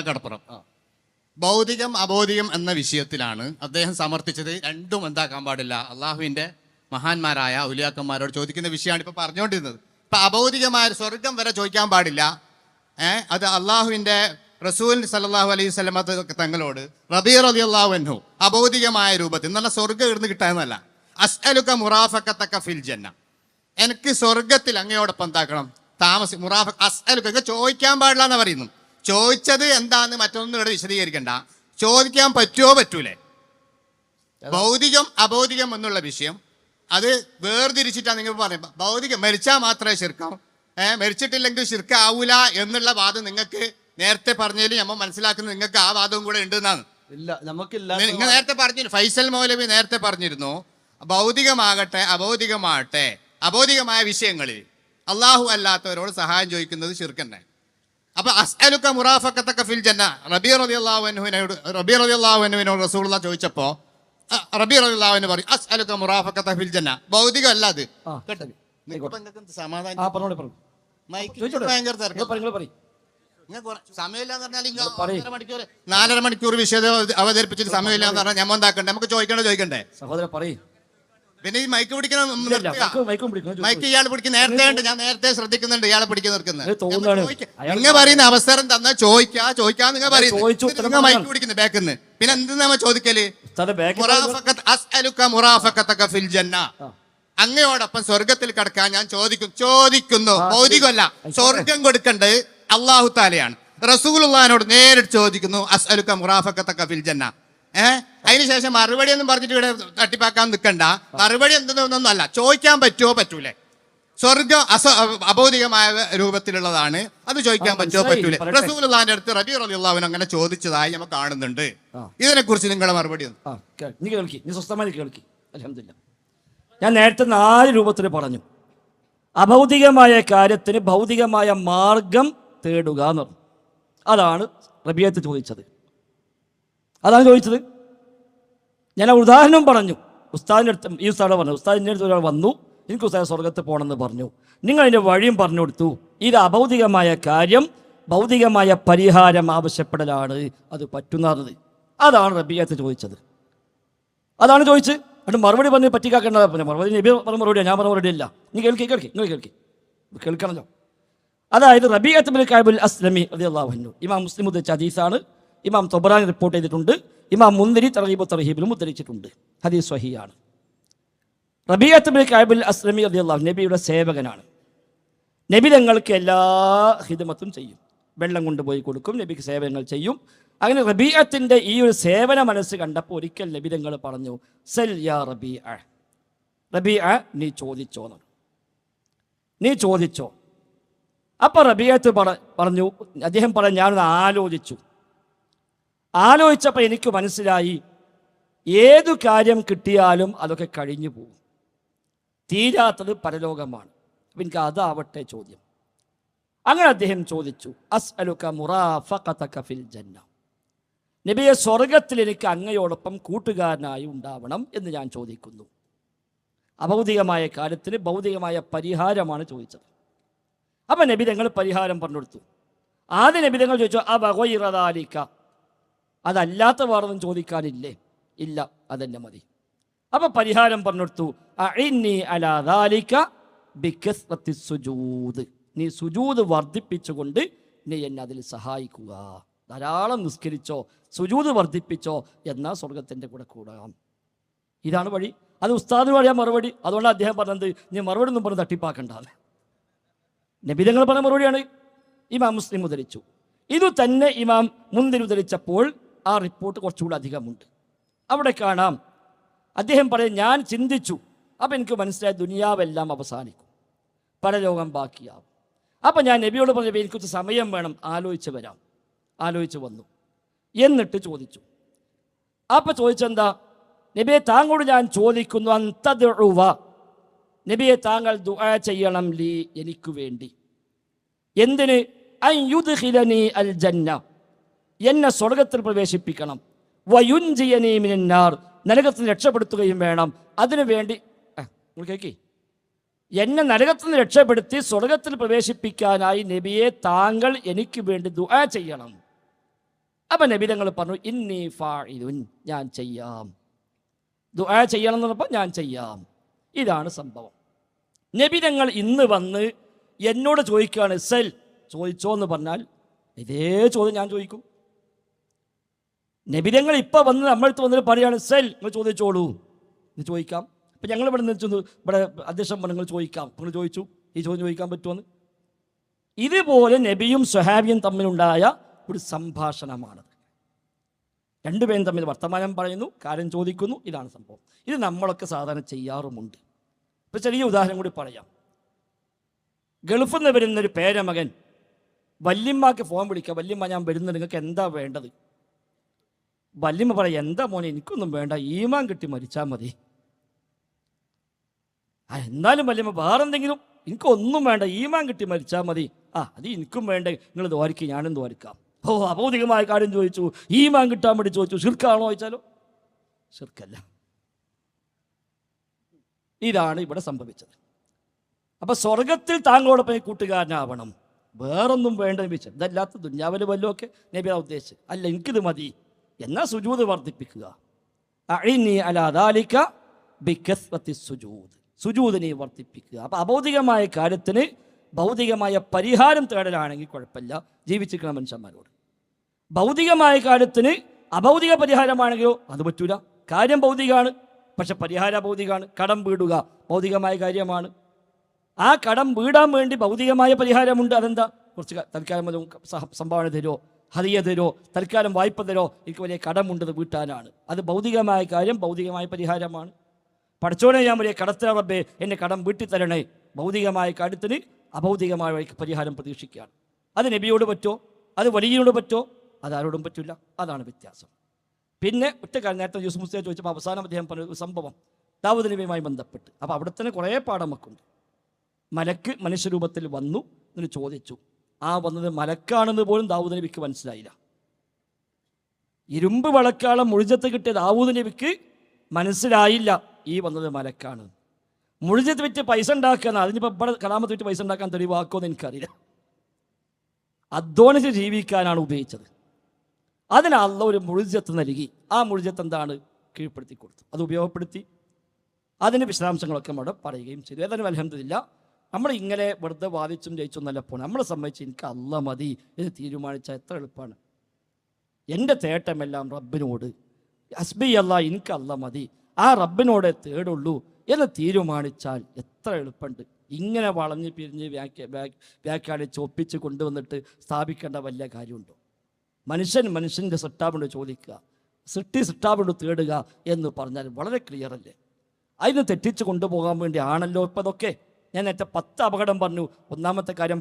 കടപ്പുറം. ഭൗതികം അബൗദികം എന്ന വിഷയത്തിലാണ് അദ്ദേഹം സമർത്ഥിച്ചത്. രണ്ടും എന്താക്കാൻ പാടില്ല, അള്ളാഹുവിൻ്റെ മഹാന്മാരായ ഉലിയാക്കന്മാരോട് ചോദിക്കുന്ന വിഷയമാണ് ഇപ്പോൾ പറഞ്ഞുകൊണ്ടിരുന്നത്. ഇപ്പം അബൗദികമായ സ്വർഗം വരെ ചോദിക്കാൻ പാടില്ല. അത് അള്ളാഹുവിൻ്റെ റസൂൽ സല്ലല്ലാഹു അലൈഹി വസല്ലമ തങ്ങളോട് റബീ റളിയല്ലാഹു അൻഹു അബൗദികമായ രൂപത്തിൽ നല്ല സ്വർഗ്ഗം ഇരുന്ന് കിട്ടാമെന്നല്ല, അസ്അലുക മുറാഫഖതക ഫിൽ ജന്ന, എനിക്ക് സ്വർഗത്തിൽ അങ്ങയോടൊപ്പം എന്താക്കണം മുറാഫഖ അസ്അലുക. ചോദിക്കാൻ പാടില്ല എന്ന് പറയുന്നു. ചോദിച്ചത് എന്താന്ന് മറ്റൊന്നും ഇവിടെ വിശദീകരിക്കണ്ട. ചോദിക്കാൻ പറ്റുമോ പറ്റൂലേ? ഭൗതികം അബൗദികം എന്നുള്ള വിഷയം അത് വേർതിരിച്ചിട്ടാണ് നിങ്ങൾ പറയുന്നത്. ഭൗതികം മരിച്ചാൽ മാത്രമേ ശിർക്കാവും, മരിച്ചിട്ടില്ലെങ്കിൽ ശിർക്കാവൂല എന്നുള്ള വാദം നിങ്ങൾക്ക് നേരത്തെ പറഞ്ഞതിൽ നമ്മൾ മനസ്സിലാക്കുന്നത് നിങ്ങൾക്ക് ആ വാദവും കൂടെ ഉണ്ട് എന്നാണ്. നിങ്ങൾ നേരത്തെ പറഞ്ഞിരുന്നു, ഫൈസൽ മൗലവി നേരത്തെ പറഞ്ഞിരുന്നു, ഭൗതികമാകട്ടെ അബൗദികമാകട്ടെ അബൗദികമായ വിഷയങ്ങളിൽ അള്ളാഹു അല്ലാത്തവരോട് സഹായം ചോദിക്കുന്നത് ശിർക്കന്നെ. അപ്പൊ അസ്അലുക മുറാഫഖതക ഫിൽ ജന്ന റബീ റളിയല്ലാഹു അൻഹുവിനോട് റസൂലുള്ളാഹി ചോദിച്ചപ്പോ റബീ റളിയല്ലാഹു അൻഹു പറയും അസ്അലുക മുറാഫഖതക ഫിൽ ജന്ന. ഭൗതികം അല്ല അത്. സമാധാനം സമയമില്ല. 4.5 മണിക്കൂർ വിഷയം അവതരിപ്പിച്ചിട്ട് സമയമില്ല എന്ന് പറഞ്ഞാൽ നമ്മൾ എന്താക്കണ്ടേ? നമുക്ക് ചോദിക്കണ്ടേ? സഹോദരൻ പറയും. പിന്നെ ഈ മൈക്ക് പിടിക്കണം, മൈക്ക് ഇയാൾ പിടിക്കുന്ന നേരത്തെ ഉണ്ട്, ഞാൻ നേരത്തെ ശ്രദ്ധിക്കുന്നുണ്ട് ഇയാളെ പിടിക്കുന്ന നിൽക്കുന്നത്. നിങ്ങൾ പറയുന്ന അവസരം തന്നാൽ ചോദിക്കാ നിങ്ങൾ പറയുന്നത്, മൈക്ക് പിടിക്കുന്നു ബാക്കിന്ന്. പിന്നെ എന്ത് നമ്മ ചോദിക്കല്? അങ്ങയോടൊപ്പം സ്വർഗത്തിൽ കിടക്കാൻ ഞാൻ ചോദിക്കുന്നു. ഭൗതികമല്ല, സ്വർഗം കൊടുക്കേണ്ടത് അള്ളാഹു താലയാണ്. റസൂലുള്ളാഹിനോട് നേരിട്ട് ചോദിക്കുന്നു അസ്അലുക മുറാഫഖതക ഫിൽ ജന്ന. അതിനുശേഷം മറുപടി ഒന്നും പറഞ്ഞിട്ട് ഇവിടെ തട്ടിപ്പാക്കാൻ നിൽക്കണ്ട. മറുപടി എന്തൊന്നും അല്ല, ചോദിക്കാൻ പറ്റുമോ പറ്റൂലേ? സ്വർഗം അബൗദികമായ രൂപത്തിലുള്ളതാണ്, അത് ചോദിക്കാൻ പറ്റുമോ പറ്റൂലേ? റസൂലുള്ളാഹിന്റെ അടുത്ത് റബീ റളിയല്ലാഹു അൻഹു അങ്ങനെ ചോദിച്ചതായി നമുക്ക് കാണുന്നുണ്ട്. ഇതിനെ കുറിച്ച് നിങ്ങളുടെ മറുപടി ഞാൻ നേരത്തെ 4 രൂപത്തിൽ പറഞ്ഞു. അഭൗതികമായ കാര്യത്തിന് ഭൗതികമായ മാർഗം തേടുക എന്ന് പറഞ്ഞു. അതാണ് റബീഅത്ത് ചോദിച്ചത്. ഞാൻ ഉദാഹരണം പറഞ്ഞു. ഉസ്താദിൻ്റെ അടുത്ത് ഈ ഉസ്താദ് പറഞ്ഞു, ഉസ്താദിൻ്റെ അടുത്ത് ഒരാൾ വന്നു, എനിക്ക് ഉസ്താദ് സ്വർഗത്തിൽ പോകണമെന്ന് പറഞ്ഞു. നിങ്ങൾ അതിൻ്റെ വഴിയും പറഞ്ഞു കൊടുത്തു. ഇത് അഭൗതികമായ കാര്യം ഭൗതികമായ പരിഹാരം ആവശ്യപ്പെടലാണ്, അത് പറ്റുന്നത്. അതാണ് റബീഅത്ത് ചോദിച്ചത്. അത് മറുപടി പറഞ്ഞ് പറ്റിക്കാക്കേണ്ട. മറുപടി നബി പറഞ്ഞ മറുപടിയാണ്, ഞാൻ പറഞ്ഞ മറുപടി അല്ല. നീ കേൾക്കി കേൾക്കണല്ലോ. അതായത് റബീഅത്ത് ബിൻ കഅബുൽ അസ്ലമി റളിയല്ലാഹു അൻഹു ഇമാം മുസ്ലിം ഉദ്ധരിച്ച ഹദീസാണ്. ഇമാം തൊബറാനി റിപ്പോർട്ട് ചെയ്തിട്ടുണ്ട്. ഇമാം മുന്തിരി തർഗീബ് തർഹീബിലും ഉദ്ധരിച്ചിട്ടുണ്ട്. ഹദീസ് സ്വഹീഹാണ്. റബീഅത്ത് ബിൻ കഅബുൽ അസ്ലമി റളിയല്ലാഹു അൻഹു നബിയുടെ സേവകനാണ്. നബി തങ്ങൾക്ക് എല്ലാ ഹിദ്മത്തും ചെയ്യും. വെള്ളം കൊണ്ടുപോയി കൊടുക്കും, നബിക്ക് സേവനങ്ങൾ ചെയ്യും. അങ്ങനെ റബീഅത്തിൻ്റെ ഈ ഒരു സേവന മനസ്സ് കണ്ടപ്പോൾ ഒരിക്കൽ നബി തങ്ങൾ പറഞ്ഞു, സൽ യാ റബീഅ, നീ ചോദിച്ചോ. അപ്പോൾ റബീഅത്ത് പറഞ്ഞു, അദ്ദേഹം പറഞ്ഞു, ഞാനൊന്ന് ആലോചിച്ചപ്പോൾ എനിക്ക് മനസ്സിലായി, ഏതു കാര്യം കിട്ടിയാലും അതൊക്കെ കഴിഞ്ഞു പോകും, തീരാത്തത് പരലോകമാണ്. അപ്പം എനിക്ക് അതാവട്ടെ ചോദ്യം. അങ്ങനെ അദ്ദേഹം ചോദിച്ചു, അസ്അലുക മുറാഫഖതക ഫിൽ ജന്ന, നബിയെ സ്വർഗത്തിൽ എനിക്ക് അങ്ങയോടൊപ്പം കൂട്ടുകാരനായി ഉണ്ടാവണം എന്ന് ഞാൻ ചോദിക്കുന്നു. അഭൗതികമായ കാര്യത്തിന് ഭൗതികമായ പരിഹാരമാണ് ചോദിച്ചത്. അപ്പം നബി തങ്ങൾ പരിഹാരം പറഞ്ഞു കൊടുത്തു. ആദ്യം നബി തങ്ങൾ ചോദിച്ചു, അബഗൈറദാലിക, അതല്ലാത്ത വേറൊന്നും ചോദിക്കാനില്ലേ? ഇല്ല, അതെന്നെ മതി. അപ്പം പരിഹാരം പറഞ്ഞു കൊടുത്തു, അഇന്നി അലാ ദാലിക ബികസ്റത്തി സുജൂദ്, നീ സുജൂദ് വർദ്ധിപ്പിച്ചുകൊണ്ട് നീ എന്നെ അതിൽ സഹായിക്കുക. ധാരാളം നിസ്കരിച്ചോ, സുജൂദ് വർദ്ധിപ്പിച്ചോ, എന്നാൽ സ്വർഗത്തിൻ്റെ കൂടെ കൂടാം. ഇതാണ് വഴി. അത് ഉസ്താദിന് പറയാൻ മറുപടി. അതുകൊണ്ട് അദ്ദേഹം പറഞ്ഞത്, നീ മറുപടി ഒന്നും പറഞ്ഞ് തട്ടിപ്പാക്കണ്ടാതെ. നബിതങ്ങൾ പറഞ്ഞ മറുപടിയാണ് ഇമാം മുസ്ലിം ഉദ്ധരിച്ചു. ഇതു തന്നെ ഇമാം മുന്തിരി ഉദ്ധരിച്ചപ്പോൾ ആ റിപ്പോർട്ട് കുറച്ചുകൂടി അധികമുണ്ട്. അവിടെ കാണാം അദ്ദേഹം പറയും, ഞാൻ ചിന്തിച്ചു, അപ്പം എനിക്ക് മനസ്സിലായി ദുനിയാവെല്ലാം അവസാനിക്കും, പരലോകം ബാക്കിയാവും. അപ്പം ഞാൻ നബിയോട് പറഞ്ഞപ്പോൾ എനിക്കൊരു സമയം വേണം, ആലോചിച്ച് വന്നു. എന്നിട്ട് ചോദിച്ചു. അപ്പം ചോദിച്ചെന്താ? നബിയെ താങ്കളോട് ഞാൻ ചോദിക്കുന്നു, അന്തദുഅ, നബിയെ താങ്കൾ ദുആ ചെയ്യണം ലീ, എനിക്ക് വേണ്ടി. എന്തിന്? അൻ യുദ്ഖിലനി അൽ ജന്ന, എന്നെ സ്വർഗത്തിൽ പ്രവേശിപ്പിക്കണം. വയുൻജിയനി മിനന്നാർ, നരകത്തിൽ രക്ഷപ്പെടുത്തുകയും വേണം. അതിനു വേണ്ടി കേൾക്കി, എന്നെ നരകത്തിൽ നിന്ന് രക്ഷപ്പെടുത്തി സ്വർഗത്തിൽ പ്രവേശിപ്പിക്കാനായി നബിയെ താങ്കൾ എനിക്ക് വേണ്ടി ദുആ ചെയ്യണം. അപ്പം നബി തങ്ങൾ പറഞ്ഞു ഇന്നി ഫാഇലുൻ, ഞാൻ ചെയ്യാം. ദുആ ചെയ്യണം എന്ന് പറഞ്ഞപ്പോൾ ഞാൻ ചെയ്യാം. ഇതാണ് സംഭവം. നബി തങ്ങൾ ഇന്ന് വന്ന് എന്നോട് ചോദിക്കുകയാണ്, സെൽ ചോദിച്ചോ എന്ന് പറഞ്ഞാൽ ഇതേ ചോദ്യം ഞാൻ ചോദിക്കും. നബി തങ്ങൾ ഇപ്പം വന്ന് നമ്മളടുത്ത് വന്നിട്ട് പറയുകയാണ്, സെൽ നിങ്ങൾ ചോദിച്ചോളൂ എന്ന് ചോദിക്കാം. അപ്പം ഞങ്ങൾ ഇവിടെ നിന്ന് ഇവിടെ അധ്യക്ഷൻ നിങ്ങൾ ചോദിക്കാം, നിങ്ങൾ ചോദിച്ചു, ഈ ചോദ്യം ചോദിക്കാൻ പറ്റുമെന്ന്. ഇതുപോലെ നബിയും സ്വഹാബിയും തമ്മിലുണ്ടായ ഒരു സംഭാഷണമാണ്. രണ്ടുപേരും തമ്മിൽ വർത്തമാനം പറയുന്നു, കാര്യം ചോദിക്കുന്നു, ഇതാണ് സംഭവം. ഇത് നമ്മളൊക്കെ സാധാരണ ചെയ്യാറുമുണ്ട്. ഇപ്പം ചെറിയ ഉദാഹരണം കൂടി പറയാം. ഗൾഫിൽ നിന്ന് വരുന്നൊരു പേരമകൻ വല്യമ്മക്ക് ഫോൺ വിളിക്കുക, വല്യമ്മ ഞാൻ വരുന്നത്, നിങ്ങൾക്ക് എന്താ വേണ്ടത്? വല്യമ്മ പറയാം, എന്താ മോനെ എനിക്കൊന്നും വേണ്ട, ഈമാൻ കിട്ടി മരിച്ചാൽ മതി. എന്നാലും വല്യമ്മ വേറെന്തെങ്കിലും, എനിക്കൊന്നും വേണ്ട, ഈമാൻ കിട്ടി മരിച്ചാൽ മതി. അത് എനിക്കും വേണ്ട, നിങ്ങൾ ദ്വാരിക്കുക, ഞാനും ദ്വാരിക്കാം. അഭൗതികമായ കാര്യം ചോദിച്ചു, ഈമാൻ കിട്ടാൻ വേണ്ടി ചോദിച്ചു, ശിർക്കാണോ ചോദിച്ചാലോ? ശിർക്കല്ല. ഇതാണ് ഇവിടെ സംഭവിച്ചത്. അപ്പൊ സ്വർഗത്തിൽ താങ്കളോടൊപ്പം കൂട്ടുകാരനാവണം, വേറൊന്നും വേണ്ട നബി. ഇതല്ലാത്ത ദുന്യാവിൽ വല്ലതൊക്കെ നബി ഉദ്ദേശിച്ച് അല്ല, എനിക്കിത് മതി. എന്നാൽ സുജൂദ് വർദ്ധിപ്പിക്കുക. അഇനി അലാ ദാലിക ബികസ്റത്തി സുജൂദ്, സുജൂദിനെ വർദ്ധിപ്പിക്കുക. അപ്പൊ അഭൗതികമായ കാര്യത്തിന് ഭൗതികമായ പരിഹാരം തേടലാണെങ്കിൽ കുഴപ്പമില്ല, ജീവിച്ചിരിക്കുന്ന മനുഷ്യന്മാരോട്. ഭൗതികമായ കാര്യത്തിന് അഭൗതിക പരിഹാരമാണെങ്കിലോ അത് പറ്റൂല. കാര്യം ഭൗതികമാണ്, പക്ഷെ പരിഹാര ഭൗതികമാണ്. കടം വീടുക ഭൗതികമായ കാര്യമാണ്. ആ കടം വീടാൻ വേണ്ടി ഭൗതികമായ പരിഹാരമുണ്ട്. അതെന്താ? കുറച്ച് തൽക്കാലം സംഭാവന തരുമോ, ഹദിയ തരുമോ, തൽക്കാലം വായ്പ തരുമോ, എനിക്ക് വലിയ കടമുണ്ടത് വീട്ടാനാണ്. അത് ഭൗതികമായ കാര്യം, ഭൗതികമായ പരിഹാരമാണ്. പഠിച്ചോനെ ഞാൻ വലിയ കടത്തില റബ്ബേ, എന്നെ കടം വീട്ടിൽ തരണേ. ഭൗതികമായ കാര്യത്തിന് അഭൗതികമായ പരിഹാരം പ്രതീക്ഷിക്കുകയാണ്. അത് നബിയോട് പറ്റോ, അത് വലിയോട് പറ്റോ, അതാരോടും പറ്റില്ല. അതാണ് വ്യത്യാസം. പിന്നെ ഒറ്റക്കാലം നേരത്തെ യൂസുഫ് മുസ്ലിം ചോദിച്ചപ്പോൾ അവസാനം അദ്ദേഹം പറഞ്ഞ ഒരു സംഭവം ദാവൂദ് നബിയുമായി ബന്ധപ്പെട്ട്. അപ്പോൾ അവിടെ തന്നെ കുറേ പാഠം വെക്കുന്നുണ്ട്. മലക്ക് മനുഷ്യരൂപത്തിൽ വന്നു എന്ന് ചോദിച്ചു. വന്നത് മലക്കാണെന്ന് പോലും ദാവൂദ് നബിക്ക് മനസ്സിലായില്ല. ഇരുമ്പ് വളക്കാളം മുഴുജത്ത് കിട്ടിയ ദാവൂദ് നബിക്ക് മനസ്സിലായില്ല ഈ വന്നത് മലക്കാണ്. മുഴുജത്ത് വിറ്റ് പൈസ ഉണ്ടാക്കുക, അതിനിപ്പോൾ ഇവിടെ കലാമത്ത് വിറ്റ് പൈസ ഉണ്ടാക്കാൻ തെളിവാക്കുമെന്ന് എനിക്കറിയില്ല. അധ്വാനിച്ച് ജീവിക്കാനാണ് ഉപയോഗിച്ചത്. അതിന് അള്ള ഒരു മുഴുജത്ത് നൽകി. ആ മുഴുജത്ത് എന്താണ്? കീഴ്പ്പെടുത്തി കൊടുത്തു. അത് ഉപയോഗപ്പെടുത്തി. അതിന് വിശദാംശങ്ങളൊക്കെ നമ്മൾ പറയുകയും ചെയ്തു. ഏതായാലും അൽഹംദുലില്ലാ, നമ്മൾ ഇങ്ങനെ വെറുതെ വാദിച്ചും ജയിച്ചും നല്ല പോകണം. നമ്മളെ സംബന്ധിച്ച് എനിക്ക് അല്ല മതി എന്ന് തീരുമാനിച്ചാൽ എത്ര എളുപ്പമാണ്. എൻ്റെ തേട്ടമെല്ലാം റബ്ബിനോട്, ഹസ്ബി അല്ലാ, എനിക്ക് അല്ല മതി, ആ റബ്ബിനോടെ തേടുള്ളൂ എന്ന് തീരുമാനിച്ചാൽ എത്ര എളുപ്പമുണ്ട്. ഇങ്ങനെ വളഞ്ഞ് പിരിഞ്ഞ് വ്യാഖ്യാനിച്ച് ഒപ്പിച്ച് കൊണ്ടുവന്നിട്ട് സ്ഥാപിക്കേണ്ട വലിയ കാര്യമുണ്ടോ? മനുഷ്യൻ്റെ സൃഷ്ടാവിനോട് ചോദിക്കുക, സൃഷ്ടാവിനോട് തേടുക എന്ന് പറഞ്ഞാൽ വളരെ ക്ലിയർ അല്ലേ? അതിന് തെറ്റിച്ച് കൊണ്ടുപോകാൻ വേണ്ടി ആണല്ലോ ഇപ്പം അതൊക്കെ. ഞാൻ നേരത്തെ 10 അപകടം പറഞ്ഞു. ഒന്നാമത്തെ കാര്യം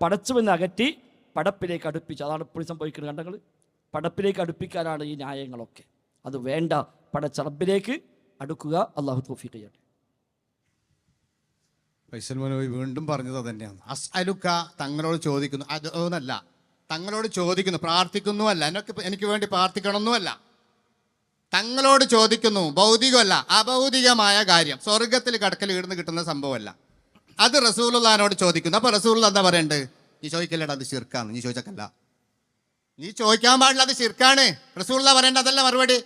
പടച്ചുവെന്ന് അകറ്റി പടപ്പിലേക്ക് അടുപ്പിച്ചു. അതാണ് ഇപ്പോഴും സംഭവിക്കുന്നത്. കണ്ടങ്ങൾ പടപ്പിലേക്ക് അടുപ്പിക്കാനാണ് ഈ ന്യായങ്ങളൊക്കെ. അത് വേണ്ട, പടച്ച റബ്ബിലേക്ക് അടുക്കുക. അള്ളാഹു തൗഫീഖ് ചെയ്യട്ടെ. ഫൈസൽ മൗലവി വീണ്ടും പറഞ്ഞത് തന്നെയാണ്. അസ്അലുക, തങ്ങളോട് ചോദിക്കുന്നു, അതൊന്നല്ല, തങ്ങളോട് ചോദിക്കുന്നു, പ്രാർത്ഥിക്കുന്നുമല്ല, എനിക്ക് വേണ്ടി പ്രാർത്ഥിക്കണമെന്നുമല്ല, തങ്ങളോട് ചോദിക്കുന്നു. ഭൗതികമല്ല, അഭൗതികമായ കാര്യം, സ്വർഗത്തിൽ കടക്കൽ വീടുന്ന് കിട്ടുന്ന സംഭവമല്ല. അത് റസൂലുള്ളാഹിനോട് ചോദിക്കുന്നു. അപ്പോൾ റസൂലുള്ള എന്താ പറയണ്ടേ? നീ ചോദിക്കല്ലേടാ, അത് ശിർക്കാണ്, നീ ചോദിച്ചല്ല, നീ ചോദിക്കാൻ പാടില്ല, അത് ശിർക്കാണ്. റസൂലുള്ള പറയേണ്ട അതല്ല മറുപടി.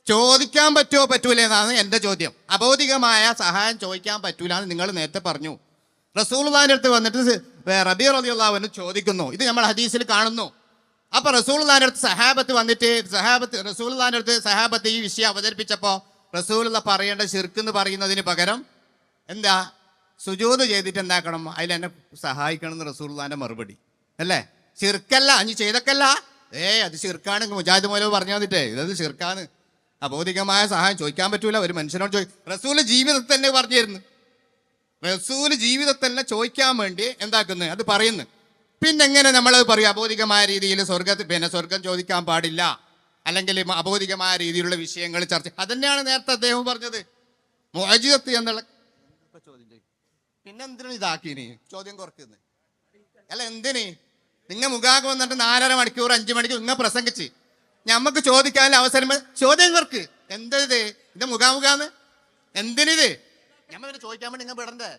ചോദിക്കാൻ പറ്റുമോ പറ്റൂലേ എന്നാണ് എൻ്റെ ചോദ്യം. അഭൗതികമായ സഹായം ചോദിക്കാൻ പറ്റൂല എന്ന് നിങ്ങൾ നേരത്തെ പറഞ്ഞു. റസൂലുള്ളാഹിന്റെ അടുത്ത് വന്നിട്ട് റബീ റളിയല്ലാഹു അൻഹു ചോദിക്കുന്നു. ഇത് നമ്മൾ ഹദീസിൽ കാണുന്നു. അപ്പോൾ റസൂലുള്ളാഹിന്റെ അടുത്ത് സഹാബത്ത് വന്നിട്ട് റസൂലുള്ളാഹിന്റെ അടുത്ത് സഹാബത്ത് ഈ വിഷയം അവതരിപ്പിച്ചപ്പോൾ റസൂലുള്ള പറയേണ്ട ശിർക്ക് എന്ന് പറയുന്നതിന് പകരം എന്താ, സുജൂദ് ചെയ്തിട്ട് എന്താക്കണം, അതിലെന്നെ സഹായിക്കണം എന്ന് റസൂലുള്ളാഹിന്റെ മറുപടി അല്ലേ? ശിർക്കല്ല, അഞ്ഞ് ചെയ്തൊക്കെയല്ല, അത് ശിർക്കാണ്. മുജാഹിദ് മൗലവി പറഞ്ഞു തന്നിട്ടേ ഇതത് ശിർക്കാണ്, അഭൗതികമായ സഹായം ചോദിക്കാൻ പറ്റൂല. ഒരു മനുഷ്യനോട് റസൂല് ജീവിതത്തിൽ തന്നെ പറഞ്ഞിരുന്നു. റസൂല് ജീവിതത്തിൽ തന്നെ ചോദിക്കാൻ വേണ്ടി എന്താക്കുന്നത് അത് പറയുന്നു. പിന്നെ എങ്ങനെ നമ്മളത് പറയും? അഭൗതികമായ രീതിയിൽ സ്വർഗം ചോദിക്കാൻ പാടില്ല, അല്ലെങ്കിൽ അഭൗതികമായ രീതിയിലുള്ള വിഷയങ്ങൾ ചർച്ച. അതന്നെയാണ് നേരത്തെ അദ്ദേഹം പറഞ്ഞത്. മുഅ്ജിസത്ത് എന്നുള്ള പിന്നെ എന്തിനാണ് ഇതാക്കിനി ചോദ്യം കുറക്കുന്നത്? അല്ല എന്തിന് നിങ്ങൾ മുഖാകെ വന്നിട്ട് 4.5 മണിക്കൂർ 5 മണിക്കൂർ നിങ്ങൾ പ്രസംഗിച്ച് ഞമ്മക്ക് ചോദിക്കാനുള്ള അവസരം ചോദ്യം കുറക്ക്. എന്തത് ഇത് മുഖാമുഖാന്ന്? എന്തിനിത്? ഞമ്മ ചോദിക്കാൻ വേണ്ടി നിങ്ങൾ വിടണ്ടേ?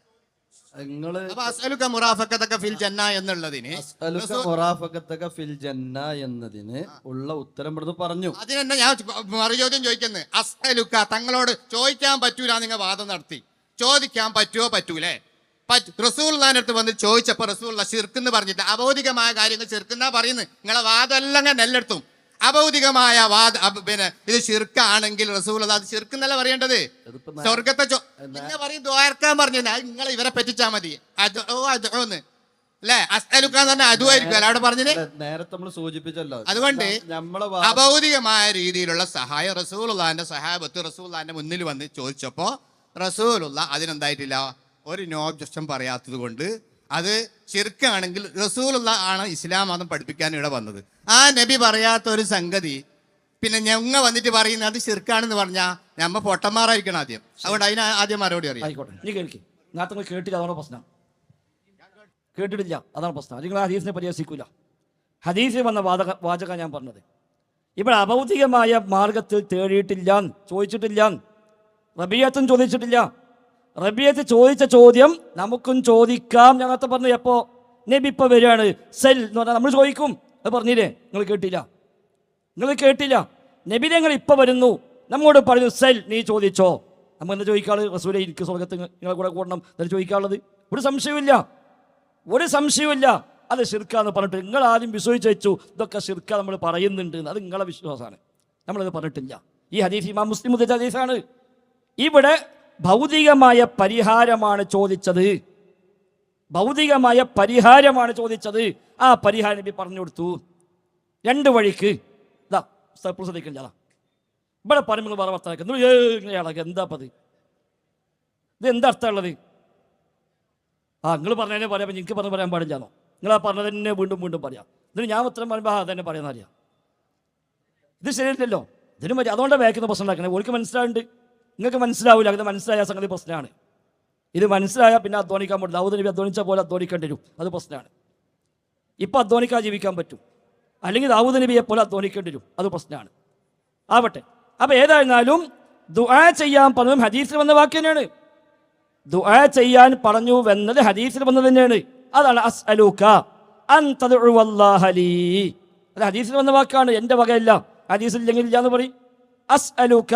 നിങ്ങള് അപ്പൊ അസ്അലുക മുറാഫഖതക ഫിൽ ജന്ന എന്നുള്ളതിന് അസ്അലുക മുറാഫഖതക ഫിൽ ജന്ന എന്നതിന് ഉള്ള ഉത്തരം ഇവിടുന്ന് പറഞ്ഞു. അതിനെന്നെ ഞാൻ മറുചോദ്യം ചോദിക്കുന്നത്, അസ്അലുക തങ്ങളോട് ചോദിക്കാൻ പറ്റൂല നിങ്ങൾ വാദം നടത്തി, ചോദിക്കാൻ പറ്റുമോ പറ്റൂലേ? റസൂലുള്ളാഹിന്റെ അടുത്ത് വന്ന് ചോദിച്ചപ്പോ റസൂലുള്ള ശിർക്ക് പറഞ്ഞിട്ട് അഭൗതികമായ കാര്യങ്ങൾ ശിർക്കെന്നാ പറയുന്നത്. നിങ്ങളെ വാദം എല്ലാം ഞാൻ എല്ലായിടത്തും അഭൗതികമായ പിന്നെ ഇത് ശിർക്കാണെങ്കിൽ റസൂലുള്ള അത് ശിർക്ക് എന്നല്ല പറയേണ്ടത്. സ്വർഗത്തെ നിങ്ങൾ പറയും ദ്വാരക്കാൻ പറഞ്ഞു, നിങ്ങൾ ഇവരെ പറ്റിച്ചാ മതി അദ്ഉന്ന് അല്ലേ? അസ്അലുക എന്ന് പറഞ്ഞാൽ അതുമായിരിക്കും അല്ല അവിടെ പറഞ്ഞത്. നേരത്തെ നമ്മൾ സൂചിപ്പിച്ചല്ലോ. അതുകൊണ്ട് അഭൗതികമായ രീതിയിലുള്ള സഹായം റസൂലുള്ളാഹിന്റെ സഹാബത്ത് റസൂലുള്ളാഹിന്റെ മുന്നിൽ വന്ന് ചോദിച്ചപ്പോ റസൂലുള്ള അതിനെന്തായിട്ടില്ല, ഒരു നോ ഒബ്ജക്ഷൻ പറയാത്തത് കൊണ്ട് അത് ശിർക്കാണെങ്കിൽ റസൂലുള്ള ആണ് ഇസ്ലാം മതം പഠിപ്പിക്കാൻ ഇവിടെ വന്നത്. ആ നബി പറയാത്ത ഒരു സംഗതി പിന്നെ ഞങ്ങ വന്നിട്ട് പറയുന്നത് അത് ശിർക്കാണെന്ന് പറഞ്ഞാൽ നമ്മ പൊട്ടന്മാരായിരിക്കണം ആദ്യം. അതുകൊണ്ട് അതിന് ആദ്യം മറുപടി അറിയാം. ആയിക്കോട്ടെ, നീ കേൾക്കി. നേരത്തെ കേട്ടില്ല, അതാണ് പ്രശ്നം. കേട്ടിട്ടില്ല, അതാണ് പ്രശ്നം. നിങ്ങൾ ഹദീസിനെ പരിഹസിക്കൂല. ഹദീസിൽ വന്ന വാചക ഞാൻ പറഞ്ഞത്. ഇവിടെ അഭൗതികമായ മാർഗത്തിൽ തേടിയിട്ടില്ല, ചോദിച്ചിട്ടില്ല. റബിയത്തും ചോദിച്ചിട്ടില്ല. റബിയത്ത് ചോദിച്ച ചോദ്യം നമുക്കും ചോദിക്കാം. ഞങ്ങത്തെ പറഞ്ഞു എപ്പോ നബി ഇപ്പൊ വരികയാണ് സെൽ എന്ന് പറഞ്ഞാൽ നമ്മൾ ചോദിക്കും. അത് പറഞ്ഞില്ലേ? നിങ്ങൾ കേട്ടില്ല. നബി ഞങ്ങൾ ഇപ്പൊ വരുന്നു, നമ്മോട് പറഞ്ഞു സെൽ, നീ ചോദിച്ചോ. നമ്മൾ എന്താ ചോദിക്കാള്? റസൂലെ എനിക്ക് സ്വർഗത്ത് നിങ്ങളെ കൂടെ കൂടണം എന്നല്ല ചോദിക്കാനുള്ളത്. ഒരു സംശയമില്ല അത് ശിർക്കാന്ന് പറഞ്ഞിട്ട് നിങ്ങൾ ആദ്യം വിശ്വസിച്ച് വെച്ചു ഇതൊക്കെ ശിർക്ക നമ്മൾ പറയുന്നുണ്ട്. അത് നിങ്ങളെ വിശ്വാസമാണ്, നമ്മളത് പറഞ്ഞിട്ടില്ല. ഈ ഹദീസ് ഇമാം മുസ്ലിം ഉദ്ധരിച്ച ഹദീസാണ്. ഇവിടെ ഭൗതികമായ പരിഹാരമാണ് ചോദിച്ചത്. ആ പരിഹാരം നബി പറഞ്ഞു കൊടുത്തു. 2 വഴിക്ക്. ഇതാ ശ്രദ്ധിക്കണ്ട, ഇവിടെ പറയുമ്പോൾ വേറെ വർത്താനം എന്താ പത്, ഇത് എന്താ അർത്ഥമുള്ളത്? നിങ്ങൾ പറഞ്ഞതന്നെ പറയാം, എനിക്ക് പറയാൻ പാടില്ലാന്നോ? നിങ്ങൾ ആ പറഞ്ഞത് തന്നെ വീണ്ടും പറയാം. ഇതിന് ഞാൻ ഉത്തരം പറയുമ്പോൾ അതന്നെ പറയാമെന്ന് അറിയാം. ഇത് ശരിയല്ലല്ലോ. ഇതിന് മതി. അതുകൊണ്ടാണ് വേക്കുന്ന പ്രശ്നം ഉണ്ടാക്കണേ. ഓർക്ക് മനസ്സിലാവുന്നുണ്ട്, നിങ്ങൾക്ക് മനസ്സിലാവില്ല. ഇത് മനസ്സിലായ സംഗതി പ്രശ്നമാണ്. ഇത് മനസ്സിലായാൽ പിന്നെ അധ്വാനിക്കാൻ പറ്റില്ല. ദാവൂദ് നബി അധ്വാനിച്ച പോലെ അധ്വാനിക്കേണ്ടി വരും. അത് പ്രശ്നമാണ്. ഇപ്പം അധ്വാനിക്കാൻ ജീവിക്കാൻ പറ്റും, അല്ലെങ്കിൽ ദാവൂദ് നബിയെ പോലെ അധ്വാനിക്കേണ്ടി വരും. അത് പ്രശ്നമാണ്. ആവട്ടെ. അപ്പം ഏതായിരുന്നാലും ദുആ ചെയ്യാൻ പറഞ്ഞതും ഹദീസിൽ വന്ന വാക്ക് തന്നെയാണ്. ദുആ ചെയ്യാൻ പറഞ്ഞു എന്നത് ഹദീസിൽ വന്നത് തന്നെയാണ്. അതാണ് അസ്അലുക അൻ തദ്ഉവല്ലാഹ ലീ. അത് ഹദീസിൽ വന്ന വാക്കാണ്, എൻ്റെ വകയല്ല. ഹദീസിൽ ഇല്ലെങ്കിൽ ഇല്ല എന്ന് പറയും. അസ്അലുക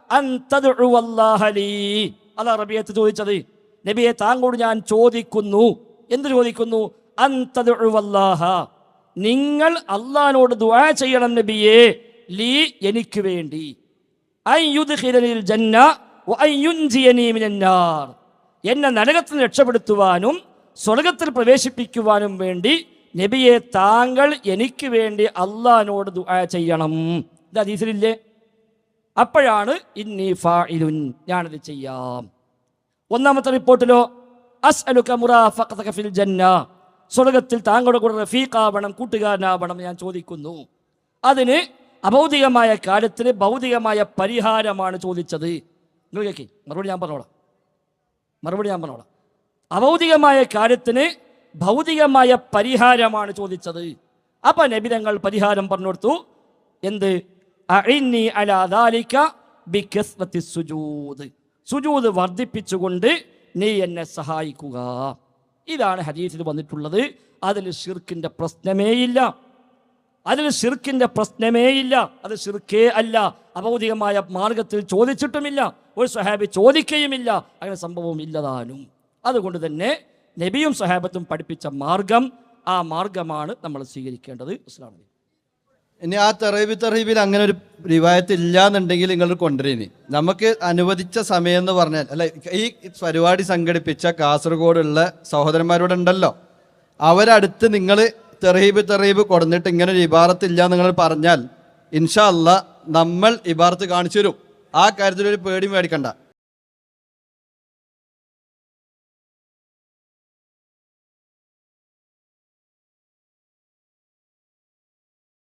അൻ തദ്ഉവല്ലാഹ ലീ. അതാ റബിയത്ത് ചോദിച്ചത്. നബിയെ താങ്കളോട് ഞാൻ ചോദിക്കുന്നു. എന്ത് ചോദിക്കുന്നു? അൻ തദ്ഉവല്ലാഹ, നിങ്ങൾ അല്ലാഹുവോട് ദുആ ചെയ്യണം നബിയേ, ലീ എനിക്ക് വേണ്ടി, അൻ യുദ്ഖിലനിൽ ജന്ന വ അൻ യുൻജിയനി മിനൻ നാർ, എന്നെ നരകത്തിൽ രക്ഷപ്പെടുത്തുവാനും സ്വർഗത്തിൽ പ്രവേശിപ്പിക്കുവാനും വേണ്ടി നബിയെ താങ്കൾ എനിക്ക് വേണ്ടി അല്ലാഹുവോട് ദുആ ചെയ്യണം. ഇത് ഹദീസിലില്ലേ? അപ്പോഴാണ് ഇന്നി ഫാഇലുൻ, ഞാനത് ചെയ്യാം. ഒന്നാമത്തെ റിപ്പോർട്ടിലോ അസ്അലുക മുറാഫഖതക ഫിൽ ജന്ന, സ്വർഗത്തിൽ താങ്കളുടെ കൂടെ റഫീഖാവണം, കൂട്ടുകാരനാവണം ഞാൻ ചോദിക്കുന്നു. അതിന് അഭൗതികമായ കാര്യത്തിന് ഭൗതികമായ പരിഹാരമാണ് ചോദിച്ചത്. നിങ്ങൾ കേൾക്കി, മറുപടി ഞാൻ പറഞ്ഞോളാം. അഭൗതികമായ കാര്യത്തിന് ഭൗതികമായ പരിഹാരമാണ് ചോദിച്ചത്. അപ്പം നബി തങ്ങൾ പരിഹാരം പറഞ്ഞു കൊടുത്തു. എന്ത്? അഇന്നി അലാ ദാലിക ബികസ്റത്തി സുജൂദ്, സുജൂദ് വർദ്ധിപ്പിച്ചുകൊണ്ട് നീ എന്നെ സഹായിക്കുക. ഇതാണ് ഹദീസിൽ വന്നിട്ടുള്ളത്. അതിൽ ശിർക്കിൻ്റെ പ്രശ്നമേയില്ല. അത് ശിർക്കേ അല്ല. അഭൗതികമായ മാർഗത്തിൽ ചോദിച്ചിട്ടുമില്ല, ഒരു സ്വഹാബി ചോദിക്കുകയുമില്ല. അങ്ങനെ സംഭവം ഇല്ലതാനും. അതുകൊണ്ട് തന്നെ നബിയും സ്വഹാബത്തും പഠിപ്പിച്ച മാർഗം, ആ മാർഗമാണ് നമ്മൾ സ്വീകരിക്കേണ്ടത്. അസ്സലാമു അലൈക്കും. ഇനി ആ തെറീബിൽ അങ്ങനെ ഒരു റിവായത്ത് ഇല്ലാന്നുണ്ടെങ്കിൽ നിങ്ങൾ കൊണ്ടുവരീനി. നമുക്ക് അനുവദിച്ച സമയം എന്ന് പറഞ്ഞാൽ, അല്ല, ഈ പരിപാടി സംഘടിപ്പിച്ച കാസർഗോഡുള്ള സഹോദരന്മാരോട് ഉണ്ടല്ലോ, അവരടുത്ത് നിങ്ങൾ തെറീബ് കൊടുന്നിട്ട് ഇങ്ങനെ ഒരു ഇബാറത്ത് ഇല്ല നിങ്ങൾ പറഞ്ഞാൽ ഇൻഷാ അല്ലാ നമ്മൾ ഇബാറത്ത് കാണിച്ചു തരും. ആ കാര്യത്തിലൊരു പേടി മേടിക്കണ്ട.